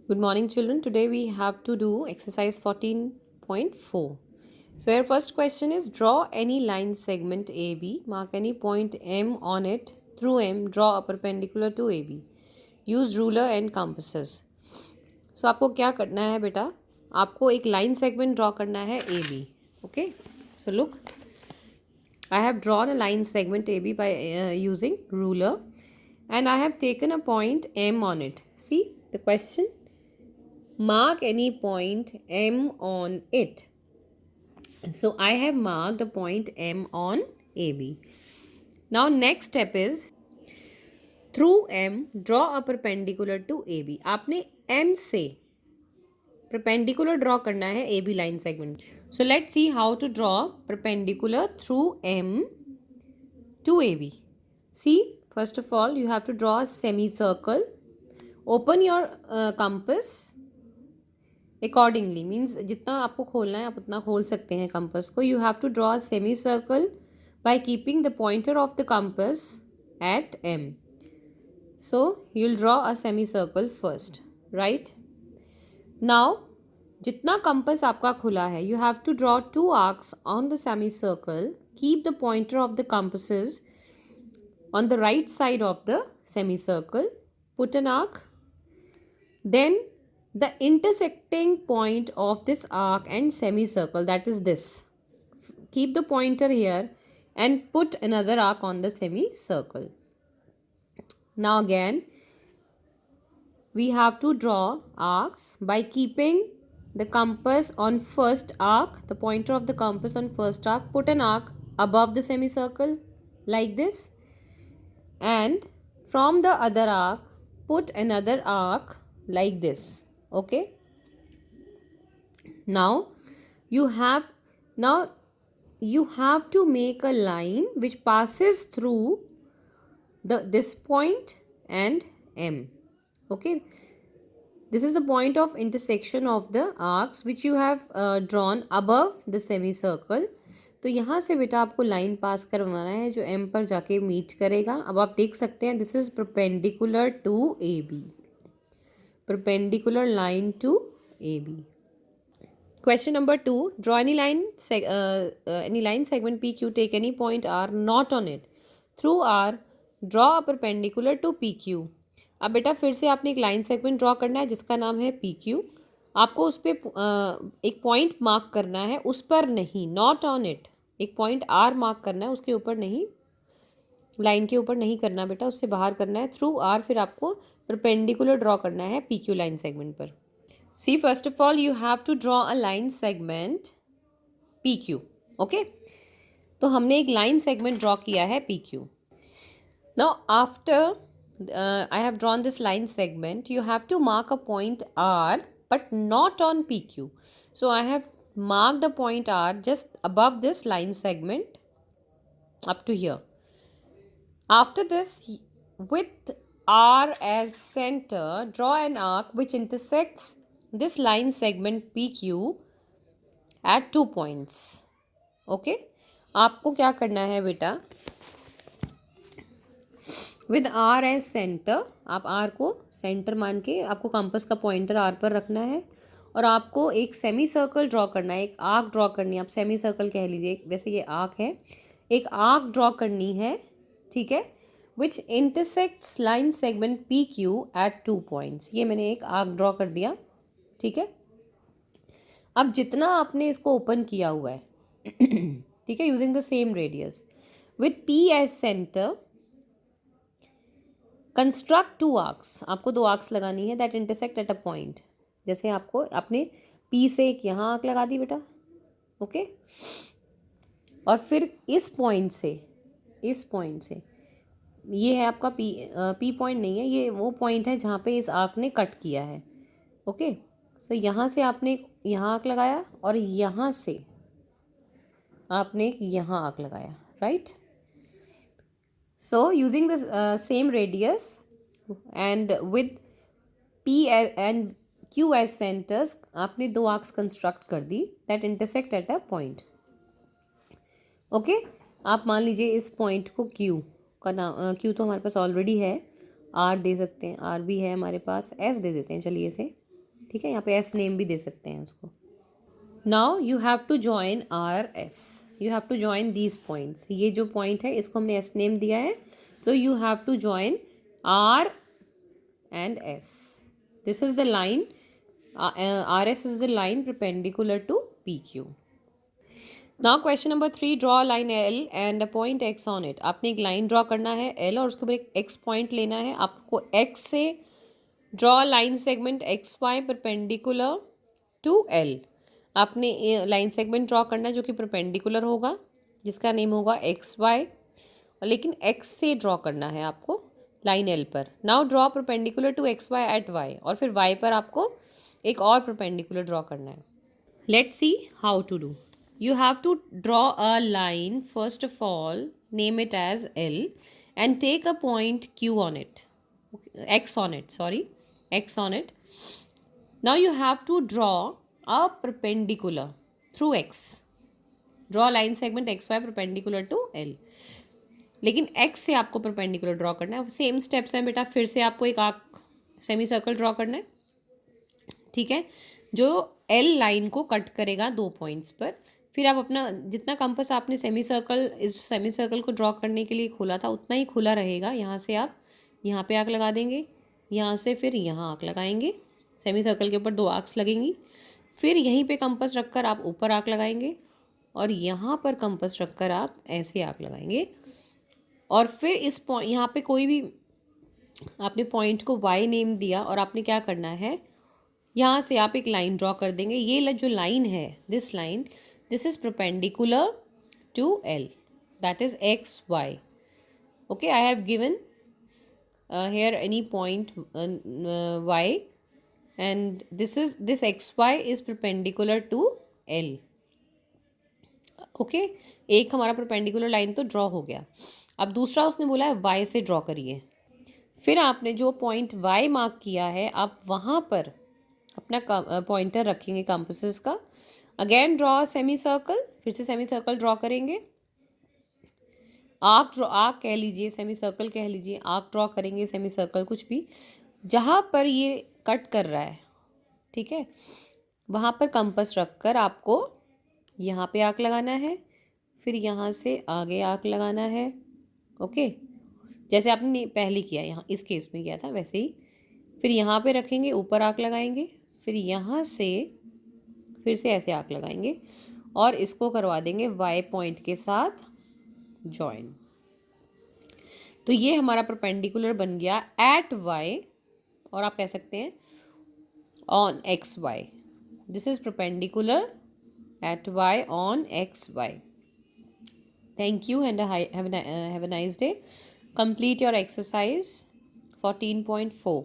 Good morning, children. Today we have to do exercise 14.4. So, your first question is draw any line segment AB, mark any point M on it, through M, draw a perpendicular to AB. Use ruler and compasses. So, आपको क्या करना है बेटा? आपको एक line segment draw करना है AB. Okay? So, look. I have drawn a line segment AB by using ruler and I have taken a point M on it. See the question? Mark any point M on it. So I have marked a point M on AB. Now next step is through M draw a perpendicular to AB. आपने M से perpendicular draw करना है AB line segment. So let's see how to draw perpendicular through M to AB. See, first of all you have to draw a semicircle. Open your compass accordingly means जितना आपको खोलना है आप उतना खोल सकते हैं कंपस को. You have to draw a semi circle by keeping the pointer of the compass at M. So you will draw a semi circle first. Right now जितना कंपस आपका खुला है you have to draw 2 arcs on the semi circle. Keep the pointer of the compasses on the right side of the semicircle. Put an arc. Then the intersecting point of this arc and semicircle, that is this. Keep the pointer here and put another arc on the semicircle. Now again we have to draw arcs by keeping the compass on first arc, the pointer of the compass on first arc. Put an arc above the semicircle like this, and from the other arc put another arc like this. Okay, now you have to make a line which passes through this point and M. Okay, this is the point of intersection of the arcs which you have drawn above the semicircle. तो यहाँ से बेटा आपको line पास करवाना है जो M पर जाके मीट करेगा. अब आप देख सकते हैं this is perpendicular to AB. Perpendicular line to AB. Question number 2. Draw any line segment PQ. Take any point R not on it. Through R, draw a perpendicular to PQ. अब बेटा फिर से आपने एक लाइन सेगमेंट ड्रॉ करना है जिसका नाम है PQ. आपको उस पर एक पॉइंट मार्क करना है, उस पर नहीं, नॉट ऑन इट. एक पॉइंट R मार्क करना है, उसके ऊपर नहीं, लाइन के ऊपर नहीं करना बेटा, उससे बाहर करना है. थ्रू आर फिर आपको परपेंडिकुलर ड्रॉ करना है PQ लाइन सेगमेंट पर. See first of all you have to draw a line segment PQ. Okay, तो हमने एक लाइन सेगमेंट ड्रॉ किया है PQ. Now after I have drawn this line segment you have to mark a point R but not on PQ. So I have marked a point R just above this line segment up to here. After this, with R as center, draw an arc which intersects this line segment PQ at 2 points. Okay? आपको क्या करना है बेटा? With R as center, आप R को centre मान के आपको कंपास का पॉइंटर R पर रखना है और आपको एक सेमी सर्कल ड्रॉ करना है, एक आर्क ड्रॉ करनी है. आप सेमी सर्कल कह लीजिए, वैसे ये आर्क है. एक आर्क ड्रॉ करनी है, ठीक है, which intersects line segment PQ at 2 points. ये मैंने एक आर्क ड्रॉ कर दिया, ठीक है. अब जितना आपने इसको ओपन किया हुआ है, ठीक है, using the same radius with P as centre, construct 2 arcs. आपको 2 आर्क्स लगानी है that intersect at a point. जैसे आपको अपने P से एक यहाँ आर्क लगा दी बेटा. ओके, और फिर इस पॉइंट से ये है आपका P पॉइंट नहीं है, ये वो पॉइंट है जहाँ पे इस आर्क ने कट किया है. ओके, सो यहाँ से आपने यहाँ आर्क लगाया और यहाँ से आपने यहाँ आर्क लगाया. Right, so using the same radius and with P and Q as centers आपने 2 आर्क्स कंस्ट्रक्ट कर दी that intersect at a point. Okay, आप मान लीजिए इस पॉइंट को Q का नाम, Q तो हमारे पास ऑलरेडी है, R दे सकते हैं, R भी है हमारे पास, S दे देते हैं चलिए इसे. ठीक है, यहाँ पे एस नेम भी दे सकते हैं उसको. Now you have to join R S. You have to join these points. ये जो पॉइंट है इसको हमने एस नेम दिया है, so you have to join R and S. This is the line, RS is the line perpendicular to PQ. Now question number 3, draw a line L and a point X on it. आपने एक line draw करना है L और उसके ऊपर एक X point लेना है. आपको X से draw line segment XY perpendicular to L. आपने लाइन सेगमेंट ड्रॉ करना है जो कि परपेंडिकुलर होगा, जिसका नेम होगा XY, लेकिन x से ड्रॉ करना है आपको लाइन L पर. Now draw perpendicular to XY at y, और फिर y पर आपको एक और परपेंडिकुलर ड्रॉ करना है. Let's see how to do. You have to draw a line. First of all name it as L and take a point Q on it, X on it, sorry, X on it. Now you have to draw a perpendicular through X. Draw line segment XY perpendicular to L. लेकिन x से आपको perpendicular draw करना है. Same steps हैं बेटा. फिर से आपको एक आर्क सेमी सर्कल ड्रॉ करना है, ठीक है, जो L लाइन को कट करेगा 2 पॉइंट्स पर. फिर आप अपना जितना कंपास आपने सेमी सर्कल को ड्रॉ करने के लिए खोला था उतना ही खुला रहेगा. यहाँ से आप यहाँ पे आर्क लगा देंगे, यहाँ से फिर यहाँ आर्क लगाएंगे. सेमी सर्कल के ऊपर 2 आर्क्स लगेंगी. फिर यहीं पे कंपास रखकर आप ऊपर आर्क लगाएंगे और यहाँ पर कंपास रखकर आप ऐसे आर्क लगाएंगे. और फिर इस पॉइंट यहाँ पे कोई भी आपने पॉइंट को y नेम दिया और आपने क्या करना है, यहाँ से आप एक लाइन ड्रॉ कर देंगे. ये जो लाइन है, this line, this is perpendicular to L, that is XY. Okay, I have given here any point y and this XY is perpendicular to L. Okay, एक हमारा परपेंडिकुलर लाइन तो draw हो गया. अब दूसरा उसने बोला है y से ड्रॉ करिए. फिर आपने जो पॉइंट y मार्क किया है आप वहाँ पर अपना पॉइंटर रखेंगे कंपासेस का. Again draw semi circle. फिर से सेमी सर्कल ड्रॉ करेंगे. आर्क कह लीजिए, सेमी सर्कल कह लीजिए, आर्क ड्रॉ करेंगे, सेमी सर्कल, कुछ भी, जहाँ पर ये कट कर रहा है, ठीक है, वहाँ पर कंपास रखकर आपको यहाँ पे आर्क लगाना है. फिर यहाँ से आगे आर्क लगाना है. ओके, जैसे आपने पहले किया, यहाँ इस केस में किया था वैसे ही. फिर यहाँ पे रखेंगे, ऊपर आर्क लगाएंगे. फिर यहाँ से फिर से ऐसे आर्क लगाएंगे और इसको करवा देंगे y पॉइंट के साथ जॉइन. तो ये हमारा परपेंडिकुलर बन गया एट y, और आप कह सकते हैं on XY. This is perpendicular at y on XY. Thank you and have a nice day. Complete your exercise 14.4.